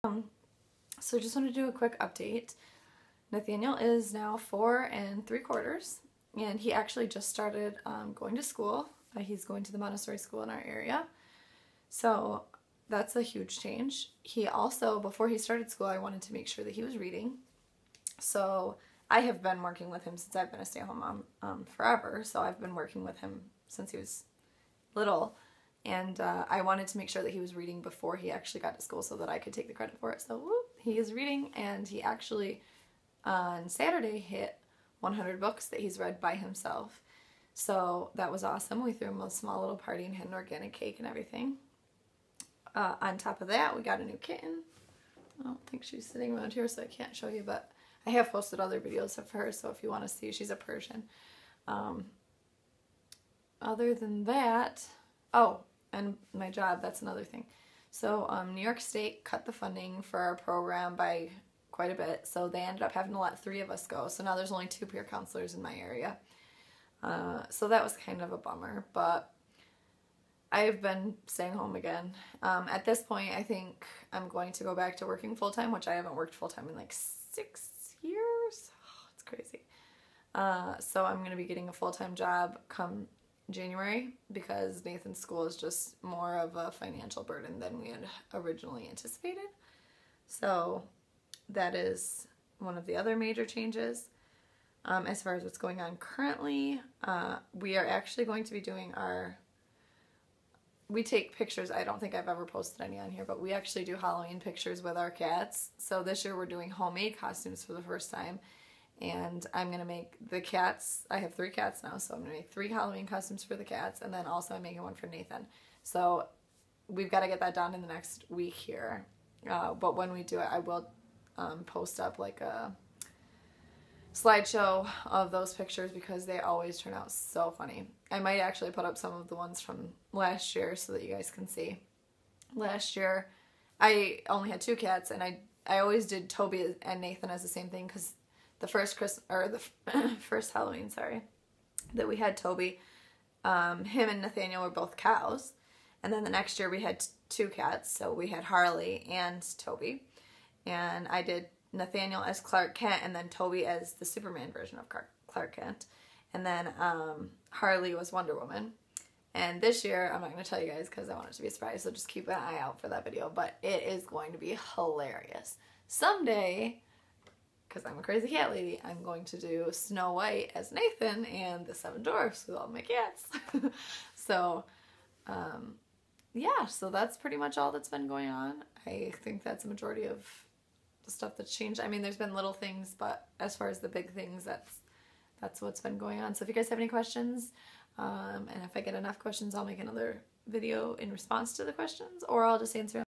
So just want to do a quick update. Nathaniel is now 4 3/4, and he actually just started going to school. He's going to the Montessori school in our area. So that's a huge change. He also, before he started school, I wanted to make sure that he was reading. So I have been working with him since I've been a stay-at-home mom forever. So I've been working with him since he was little. And I wanted to make sure that he was reading before he actually got to school so that I could take the credit for it. So he is reading, and he actually on Saturday hit 100 books that he's read by himself. So that was awesome. We threw him a small little party and had an organic cake and everything. On top of that, we got a new kitten. I don't think she's sitting around here, so I can't show you, but I have posted other videos of her, so if you want to see, she's a Persian. Other than that, oh, and my job, that's another thing. So New York State cut the funding for our program by quite a bit, so they ended up having to let 3 of us go. So now there's only 2 peer counselors in my area. So that was kind of a bummer, but I've been staying home again. At this point, I think I'm going to go back to working full-time, which I haven't worked full-time in like 6 years. Oh, it's crazy. So I'm going to be getting a full-time job come January because Nathan's school is just more of a financial burden than we had originally anticipated. So that is one of the other major changes. As far as what's going on currently, we are actually going to be doing we take pictures. I don't think I've ever posted any on here, but we actually do Halloween pictures with our cats. So this year we're doing homemade costumes for the first time. And I'm going to make the cats, I have 3 cats now, so I'm going to make 3 Halloween costumes for the cats, and then also I'm making one for Nathan. So we've got to get that done in the next week here. But when we do it, I will post up like a slideshow of those pictures because they always turn out so funny. I might actually put up some of the ones from last year so that you guys can see. Last year, I only had 2 cats, and I always did Toby and Nathan as the same thing because the first first Halloween, that we had Toby, him and Nathaniel were both cows, and then the next year we had 2 cats, so we had Harley and Toby, and I did Nathaniel as Clark Kent, and then Toby as the Superman version of Clark Kent, and then Harley was Wonder Woman. And this year, I'm not going to tell you guys because I want it to be a surprise, so just keep an eye out for that video, but it is going to be hilarious. Someday, because I'm a crazy cat lady, I'm going to do Snow White as Nathan and the 7 Dwarfs with all my cats. So, yeah, so that's pretty much all that's been going on. I think that's a majority of the stuff that's changed. I mean, there's been little things, but as far as the big things, that's what's been going on. So if you guys have any questions, and if I get enough questions, I'll make another video in response to the questions, or I'll just answer them.